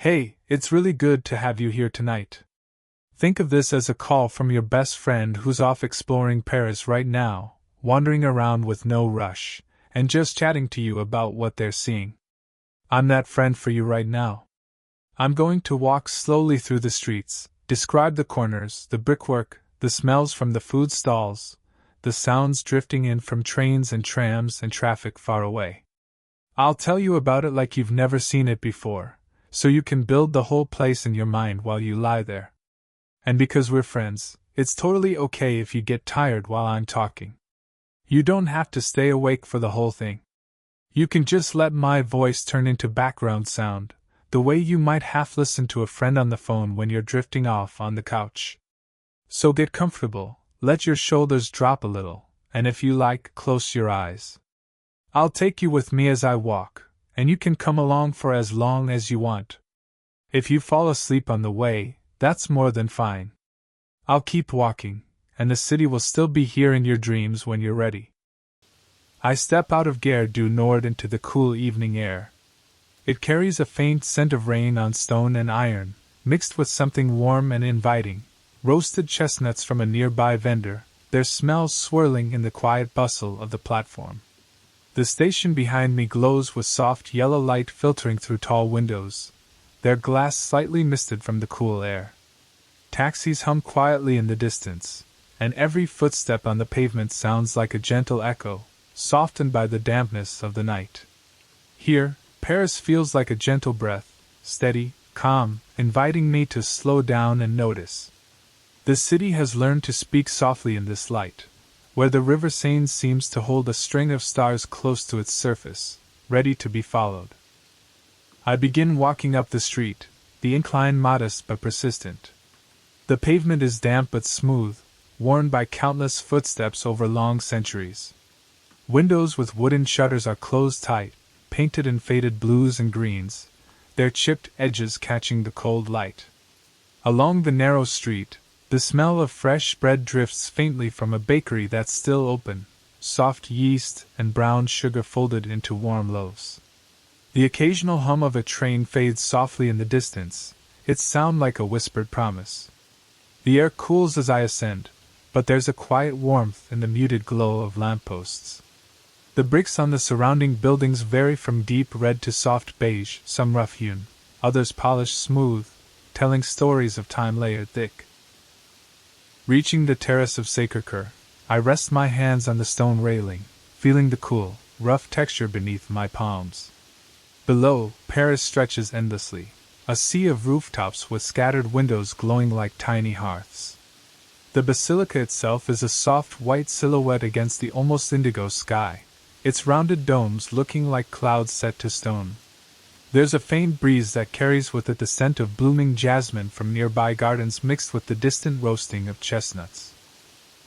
Hey, it's really good to have you here tonight. Think of this as a call from your best friend who's off exploring Paris right now, wandering around with no rush, and just chatting to you about what they're seeing. I'm that friend for you right now. I'm going to walk slowly through the streets, describe the corners, the brickwork, the smells from the food stalls, the sounds drifting in from trains and trams and traffic far away. I'll tell you about it like you've never seen it before, so you can build the whole place in your mind while you lie there. And because we're friends, it's totally okay if you get tired while I'm talking. You don't have to stay awake for the whole thing. You can just let my voice turn into background sound, the way you might half listen to a friend on the phone when you're drifting off on the couch. So get comfortable, let your shoulders drop a little, and if you like, close your eyes. I'll take you with me as I walk, and you can come along for as long as you want. If you fall asleep on the way, that's more than fine. I'll keep walking, and the city will still be here in your dreams when you're ready. I step out of Gare du Nord into the cool evening air. It carries a faint scent of rain on stone and iron, mixed with something warm and inviting, roasted chestnuts from a nearby vendor, their smells swirling in the quiet bustle of the platform. The station behind me glows with soft yellow light filtering through tall windows, their glass slightly misted from the cool air. Taxis hum quietly in the distance, and every footstep on the pavement sounds like a gentle echo, softened by the dampness of the night. Here, Paris feels like a gentle breath, steady, calm, inviting me to slow down and notice. The city has learned to speak softly in this light, where the river Seine seems to hold a string of stars close to its surface, ready to be followed. I begin walking up the street, the incline modest but persistent. The pavement is damp but smooth, worn by countless footsteps over long centuries. Windows with wooden shutters are closed tight, painted in faded blues and greens, their chipped edges catching the cold light. Along the narrow street, the smell of fresh bread drifts faintly from a bakery that's still open, soft yeast and brown sugar folded into warm loaves. The occasional hum of a train fades softly in the distance, its sound like a whispered promise. The air cools as I ascend, but there's a quiet warmth in the muted glow of lampposts. The bricks on the surrounding buildings vary from deep red to soft beige, some rough-hewn, others polished smooth, telling stories of time layered thick. Reaching the terrace of Sacré Cœur, I rest my hands on the stone railing, feeling the cool, rough texture beneath my palms. Below, Paris stretches endlessly, a sea of rooftops with scattered windows glowing like tiny hearths. The basilica itself is a soft white silhouette against the almost indigo sky, its rounded domes looking like clouds set to stone. There's a faint breeze that carries with it the scent of blooming jasmine from nearby gardens mixed with the distant roasting of chestnuts.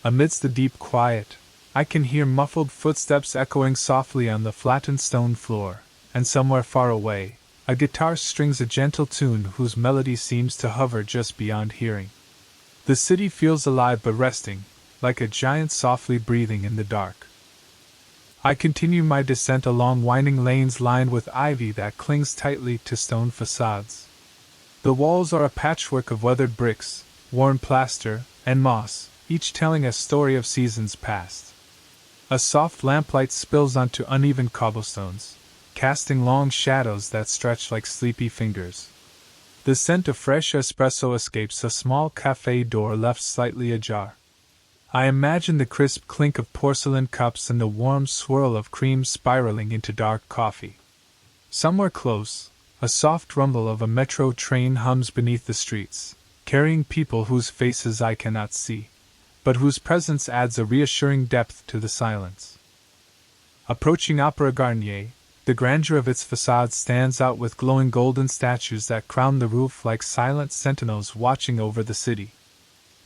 Amidst the deep quiet, I can hear muffled footsteps echoing softly on the flattened stone floor, and somewhere far away, a guitar strings a gentle tune whose melody seems to hover just beyond hearing. The city feels alive but resting, like a giant softly breathing in the dark. I continue my descent along winding lanes lined with ivy that clings tightly to stone facades. The walls are a patchwork of weathered bricks, worn plaster, and moss, each telling a story of seasons past. A soft lamplight spills onto uneven cobblestones, casting long shadows that stretch like sleepy fingers. The scent of fresh espresso escapes a small cafe door left slightly ajar. I imagine the crisp clink of porcelain cups and the warm swirl of cream spiraling into dark coffee. Somewhere close, a soft rumble of a metro train hums beneath the streets, carrying people whose faces I cannot see, but whose presence adds a reassuring depth to the silence. Approaching Opera Garnier, the grandeur of its facade stands out with glowing golden statues that crown the roof like silent sentinels watching over the city.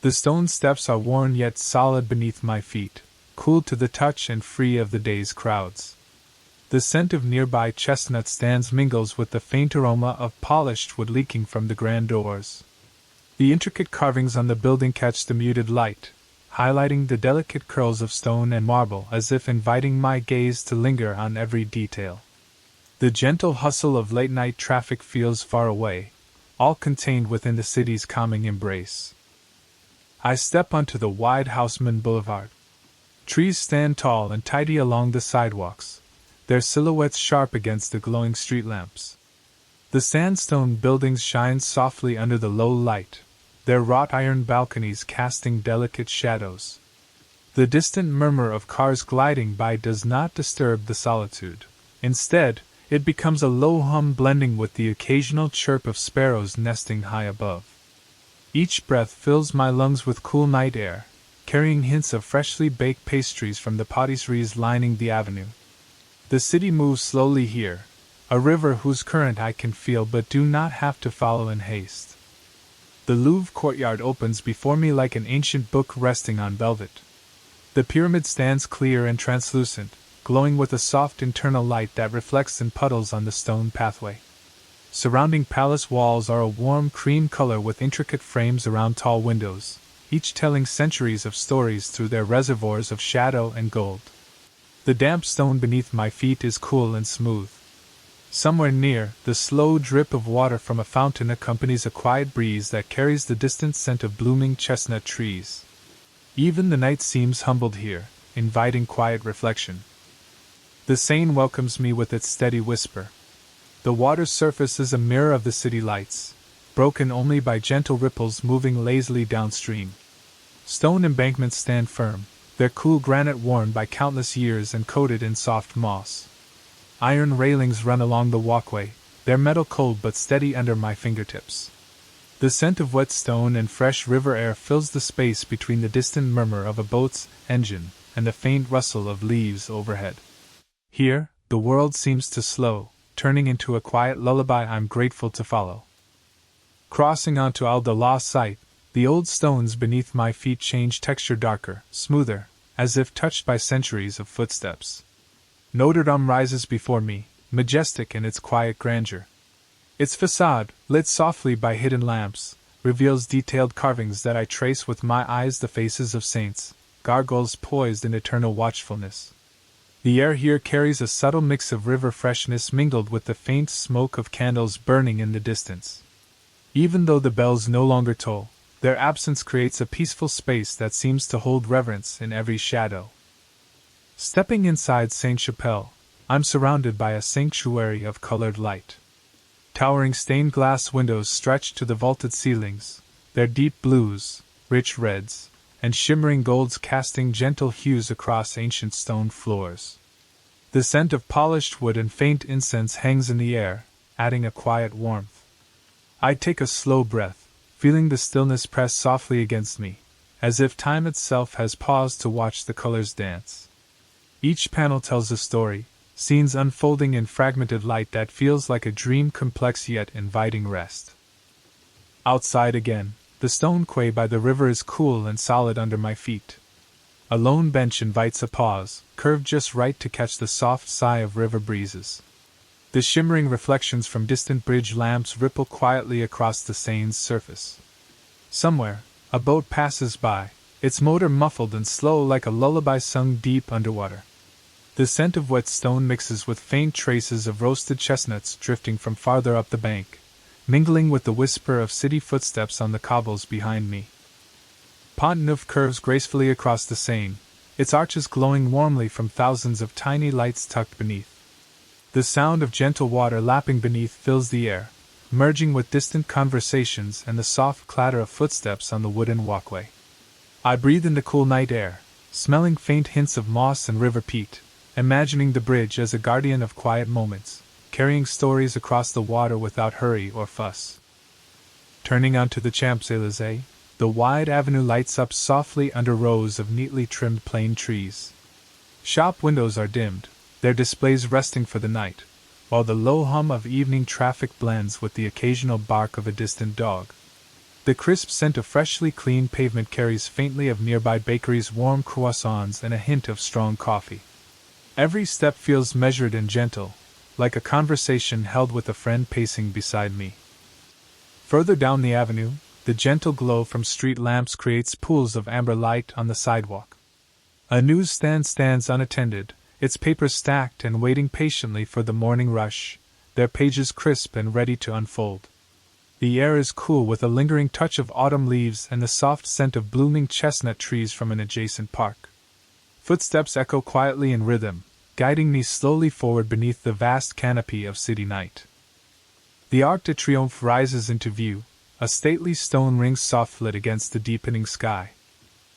The stone steps are worn yet solid beneath my feet, cool to the touch and free of the day's crowds. The scent of nearby chestnut stands mingles with the faint aroma of polished wood leaking from the grand doors. The intricate carvings on the building catch the muted light, highlighting the delicate curls of stone and marble as if inviting my gaze to linger on every detail. The gentle hustle of late-night traffic feels far away, all contained within the city's calming embrace. I step onto the wide Haussmann Boulevard. Trees stand tall and tidy along the sidewalks, their silhouettes sharp against the glowing street lamps. The sandstone buildings shine softly under the low light, their wrought iron balconies casting delicate shadows. The distant murmur of cars gliding by does not disturb the solitude. Instead, it becomes a low hum blending with the occasional chirp of sparrows nesting high above. Each breath fills my lungs with cool night air, carrying hints of freshly baked pastries from the patisseries lining the avenue. The city moves slowly here, a river whose current I can feel but do not have to follow in haste. The Louvre courtyard opens before me like an ancient book resting on velvet. The pyramid stands clear and translucent, glowing with a soft internal light that reflects in puddles on the stone pathway. Surrounding palace walls are a warm cream color with intricate frames around tall windows, each telling centuries of stories through their reservoirs of shadow and gold. The damp stone beneath my feet is cool and smooth. Somewhere near, the slow drip of water from a fountain accompanies a quiet breeze that carries the distant scent of blooming chestnut trees. Even the night seems humbled here, inviting quiet reflection. The Seine welcomes me with its steady whisper. The water's surface is a mirror of the city lights, broken only by gentle ripples moving lazily downstream. Stone embankments stand firm, their cool granite worn by countless years and coated in soft moss. Iron railings run along the walkway, their metal cold but steady under my fingertips. The scent of wet stone and fresh river air fills the space between the distant murmur of a boat's engine and the faint rustle of leaves overhead. Here, the world seems to slow, turning into a quiet lullaby I'm grateful to follow. Crossing onto Al Dalal site, the old stones beneath my feet change texture darker, smoother, as if touched by centuries of footsteps. Notre Dame rises before me, majestic in its quiet grandeur. Its facade, lit softly by hidden lamps, reveals detailed carvings that I trace with my eyes, the faces of saints, gargoyles poised in eternal watchfulness. The air here carries a subtle mix of river freshness mingled with the faint smoke of candles burning in the distance. Even though the bells no longer toll, their absence creates a peaceful space that seems to hold reverence in every shadow. Stepping inside Sainte-Chapelle, I'm surrounded by a sanctuary of colored light. Towering stained glass windows stretch to the vaulted ceilings, their deep blues, rich reds, and shimmering golds casting gentle hues across ancient stone floors. The scent of polished wood and faint incense hangs in the air, adding a quiet warmth. I take a slow breath, feeling the stillness press softly against me, as if time itself has paused to watch the colors dance. Each panel tells a story, scenes unfolding in fragmented light that feels like a dream, complex yet inviting rest. Outside again, the stone quay by the river is cool and solid under my feet. A lone bench invites a pause, curved just right to catch the soft sigh of river breezes. The shimmering reflections from distant bridge lamps ripple quietly across the Seine's surface. Somewhere, a boat passes by, its motor muffled and slow like a lullaby sung deep underwater. The scent of wet stone mixes with faint traces of roasted chestnuts drifting from farther up the bank, mingling with the whisper of city footsteps on the cobbles behind me. Pont Neuf curves gracefully across the Seine, its arches glowing warmly from thousands of tiny lights tucked beneath. The sound of gentle water lapping beneath fills the air, merging with distant conversations and the soft clatter of footsteps on the wooden walkway. I breathe in the cool night air, smelling faint hints of moss and river peat, imagining the bridge as a guardian of quiet moments, carrying stories across the water without hurry or fuss. Turning onto the Champs-Élysées, the wide avenue lights up softly under rows of neatly trimmed plane trees. Shop windows are dimmed, their displays resting for the night, while the low hum of evening traffic blends with the occasional bark of a distant dog. The crisp scent of freshly cleaned pavement carries faintly of nearby bakeries' warm croissants and a hint of strong coffee. Every step feels measured and gentle, like a conversation held with a friend pacing beside me. Further down the avenue, the gentle glow from street lamps creates pools of amber light on the sidewalk. A newsstand stands unattended, its papers stacked and waiting patiently for the morning rush, their pages crisp and ready to unfold. The air is cool with a lingering touch of autumn leaves and the soft scent of blooming chestnut trees from an adjacent park. Footsteps echo quietly in rhythm, guiding me slowly forward beneath the vast canopy of city night. The Arc de Triomphe rises into view, a stately stone ring soft-lit against the deepening sky.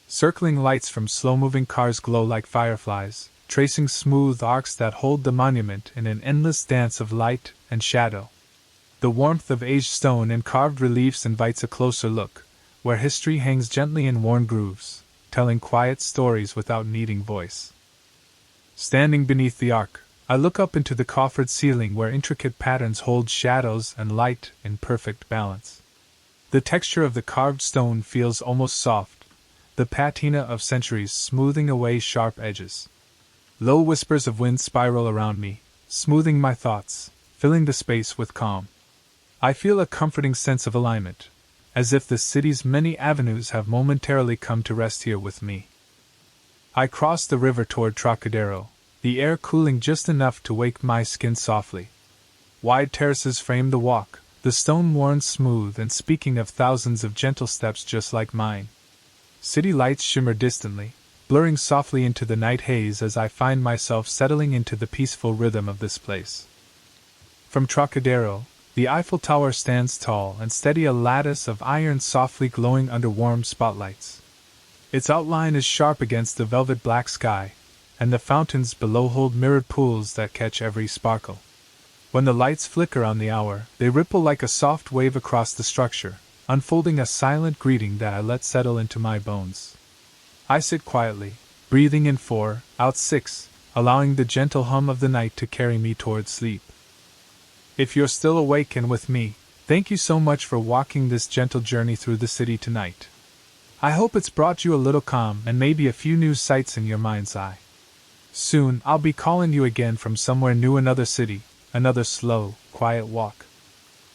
Circling lights from slow-moving cars glow like fireflies, tracing smooth arcs that hold the monument in an endless dance of light and shadow. The warmth of aged stone and carved reliefs invites a closer look, where history hangs gently in worn grooves, telling quiet stories without needing voice. Standing beneath the arc, I look up into the coffered ceiling where intricate patterns hold shadows and light in perfect balance. The texture of the carved stone feels almost soft, the patina of centuries smoothing away sharp edges. Low whispers of wind spiral around me, smoothing my thoughts, filling the space with calm. I feel a comforting sense of alignment, as if the city's many avenues have momentarily come to rest here with me. I cross the river toward Trocadero, the air cooling just enough to wake my skin softly. Wide terraces frame the walk, the stone worn smooth and speaking of thousands of gentle steps just like mine. City lights shimmer distantly, blurring softly into the night haze as I find myself settling into the peaceful rhythm of this place. From Trocadero, the Eiffel Tower stands tall and steady, a lattice of iron softly glowing under warm spotlights. Its outline is sharp against the velvet black sky, and the fountains below hold mirrored pools that catch every sparkle. When the lights flicker on the hour, they ripple like a soft wave across the structure, unfolding a silent greeting that I let settle into my bones. I sit quietly, breathing in 4, out 6, allowing the gentle hum of the night to carry me toward sleep. If you're still awake and with me, thank you so much for walking this gentle journey through the city tonight. I hope it's brought you a little calm and maybe a few new sights in your mind's eye. Soon I'll be calling you again from somewhere new, another city, another slow, quiet walk.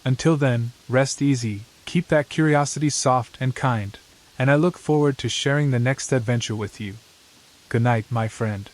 Until then, rest easy, keep that curiosity soft and kind, and I look forward to sharing the next adventure with you. Good night, my friend.